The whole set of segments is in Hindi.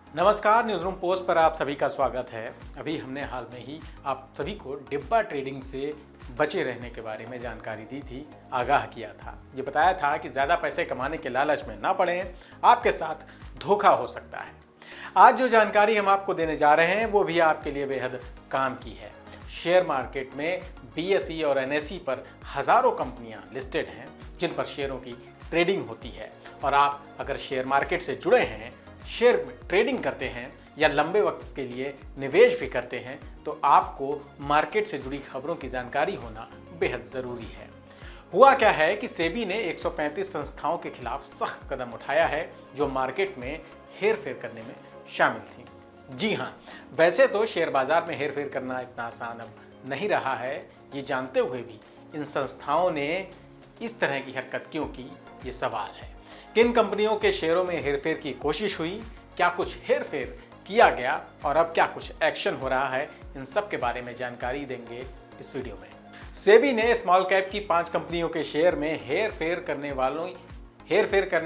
नमस्कार, न्यूज़ रूम पोस्ट पर आप सभी का स्वागत है। अभी हमने हाल में ही आप सभी को डिब्बा ट्रेडिंग से बचे रहने के बारे में जानकारी दी थी, आगाह किया था। ये बताया था कि ज़्यादा पैसे कमाने के लालच में ना पड़ें, आपके साथ धोखा हो सकता है। आज जो जानकारी हम आपको देने जा रहे हैं वो भी आपके लिए बेहद काम की है। शेयर मार्केट में BSE और NSE पर हज़ारों कंपनियां लिस्टेड हैं जिन पर शेयरों की ट्रेडिंग होती है। और आप अगर शेयर मार्केट से जुड़े हैं, शेयर में ट्रेडिंग करते हैं या लंबे वक्त के लिए निवेश भी करते हैं तो आपको मार्केट से जुड़ी खबरों की जानकारी होना बेहद ज़रूरी है। हुआ क्या है कि सेबी ने 135 संस्थाओं के खिलाफ सख्त कदम उठाया है जो मार्केट में हेरफेर करने में शामिल थी। जी हाँ, वैसे तो शेयर बाजार में हेरफेर करना इतना आसान अब नहीं रहा है। ये जानते हुए भी इन संस्थाओं ने इस तरह की हरकत क्यों की, ये सवाल है। किन कंपनियों के शेयरों में हेरफेर की कोशिश हुई, क्या कुछ हेरफेर किया गया और अब क्या कुछ एक्शन हो रहा है, इन सब के बारे में जानकारी देंगे इस वीडियो में। सेबी ने स्मॉल कैप की 5 कंपनियों के शेयर में हेरफेर करने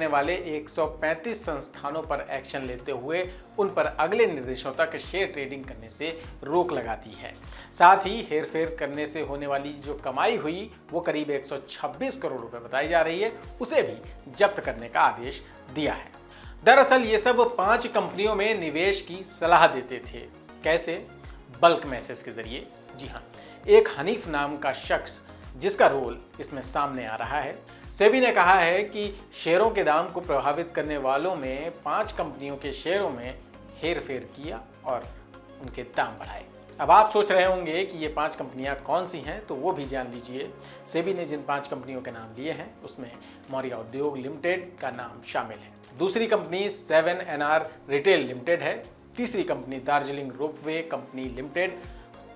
वाले 135 संस्थानों पर एक्शन लेते हुए उन पर अगले निर्देशों तक शेयर ट्रेडिंग करने से रोक लगा दी है। साथ ही हेरफेर करने से होने वाली जो कमाई हुई वो करीब 126 करोड़ रुपए बताई जा रही है, उसे भी जब्त करने का आदेश दिया है। दरअसल ये सब 5 कंपनियों में निवेश की सलाह देते थे। कैसे? बल्क मैसेज के जरिए। जी हाँ, एक हनीफ नाम का शख्स जिसका रोल इसमें सामने आ रहा है। सेबी ने कहा है कि शेयरों के दाम को प्रभावित करने वालों में 5 कंपनियों के शेयरों में हेरफेर किया और उनके दाम बढ़ाए। अब आप सोच रहे होंगे कि ये 5 कंपनियां कौन सी हैं, तो वो भी जान लीजिए। सेबी ने जिन 5 कंपनियों के नाम लिए हैं उसमें मौर्य उद्योग लिमिटेड का नाम शामिल है। दूसरी कंपनी 7NR रिटेल लिमिटेड है। तीसरी company Darjeeling ropeway company limited.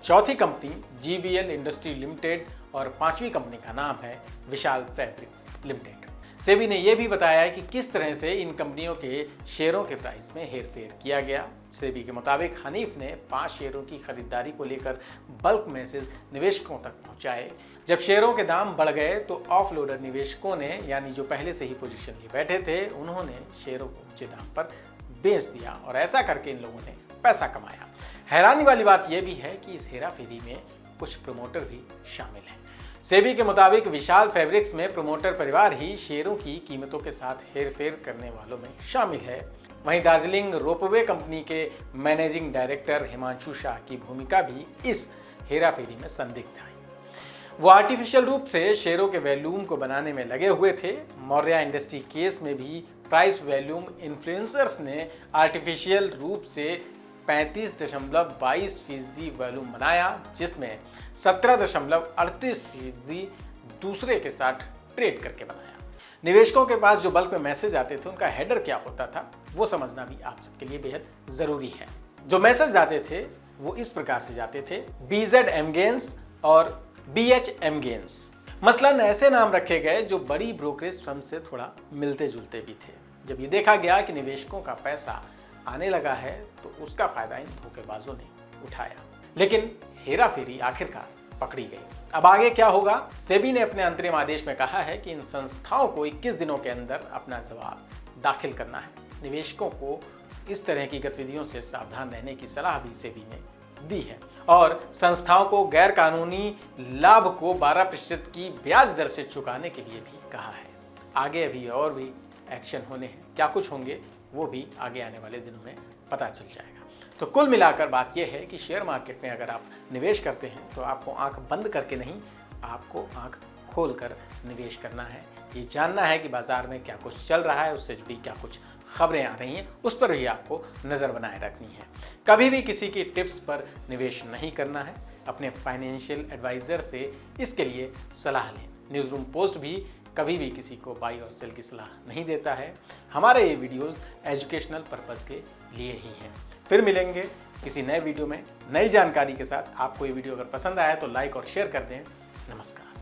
चौथी कंपनी GBL इंडस्ट्री लिमिटेड और 5वीं कंपनी का नाम है विशाल फैब्रिक्स लिमिटेड। सेबी ने यह भी बताया है कि किस तरह से इन कंपनियों के शेयरों के प्राइस में हेरफेर किया गया। सेबी के मुताबिक हनीफ ने 5 शेयरों की खरीदारी को लेकर बल्क मैसेज निवेशकों तक पहुंचाए। जब शेयरों के दाम बढ़ गए तो ऑफलोडर निवेशकों ने, यानी जो पहले से ही पोजीशन लिए बैठे थे, उन्होंने शेयरों को ऊंचे दाम पर बेच दिया और ऐसा करके इन लोगों ने पैसा कमाया। हैरानी वाली बात यह भी है कि इस हेराफेरी में कुछ प्रमोटर भी शामिल हैं। सेबी के मुताबिक विशाल फैब्रिक्स में प्रमोटर परिवार ही शेयरों की कीमतों के साथ हेरफेर करने वालों में शामिल है। वहीं दार्जिलिंग रोपवे कंपनी के मैनेजिंग डायरेक्टर हिमांशु शाह की भूमिका भी इस हेराफेरी में संदिग्ध है। वो आर्टिफिशियल रूप से शेयरों के वैल्यूम को बनाने में लगे हुए थे। मौर्य इंडस्ट्री केस में भी प्राइस वैल्यूम इन्फ्लुएंसर्स ने आर्टिफिशियल रूप से 35.22% वॉल्यूम बनाया, जिसमें 17.38% दूसरे के साथ ट्रेड करके बनाया। निवेशकों के पास जो बल्क में मैसेज आते थे उनका हेडर क्या होता था वो समझना भी आप सबके लिए बेहद जरूरी है। जो मैसेज आते थे वो इस प्रकार से जाते थे: BZM गेन्स और BHM गेन्स। मसलन ऐसे नाम रखे गए जो बड़ी ब्रोकरेज फर्म से थोड़ा मिलते जुलते भी थे। जब ये देखा गया कि निवेशकों का पैसा आने लगा है तो उसका फायदा इन धोखेबाजों ने उठाया, लेकिन हेराफेरी आखिरकार पकड़ी गई। अब आगे क्या होगा? सेबी ने अपने अंतरिम आदेश में कहा है कि इन संस्थाओं को 21 दिनों के अंदर अपना जवाब दाखिल करना है। निवेशकों को इस तरह की गतिविधियों से सावधान रहने की सलाह भी सेबी ने दी है और संस्थाओं को गैर कानूनी लाभ को 12% की ब्याज दर से चुकाने के लिए भी कहा है। आगे अभी और भी एक्शन होने हैं, क्या कुछ होंगे वो भी आगे आने वाले दिनों में पता चल जाएगा। तो कुल मिलाकर बात यह है कि शेयर मार्केट में अगर आप निवेश करते हैं तो आपको आंख बंद करके नहीं, आपको आंख खोलकर निवेश करना है। ये जानना है कि बाजार में क्या कुछ चल रहा है, उससे जुड़ी क्या कुछ खबरें आ रही हैं, उस पर भी आपको नज़र बनाए रखनी है। कभी भी किसी की टिप्स पर निवेश नहीं करना है। अपने फाइनेंशियल एडवाइज़र से इसके लिए सलाह लें। न्यूज़ रूम पोस्ट भी कभी भी किसी को बाई और सेल की सलाह नहीं देता है। हमारे ये वीडियोस एजुकेशनल पर्पस के लिए ही हैं। फिर मिलेंगे किसी नए वीडियो में नई जानकारी के साथ। आपको ये वीडियो अगर पसंद आया तो लाइक और शेयर कर दें। नमस्कार।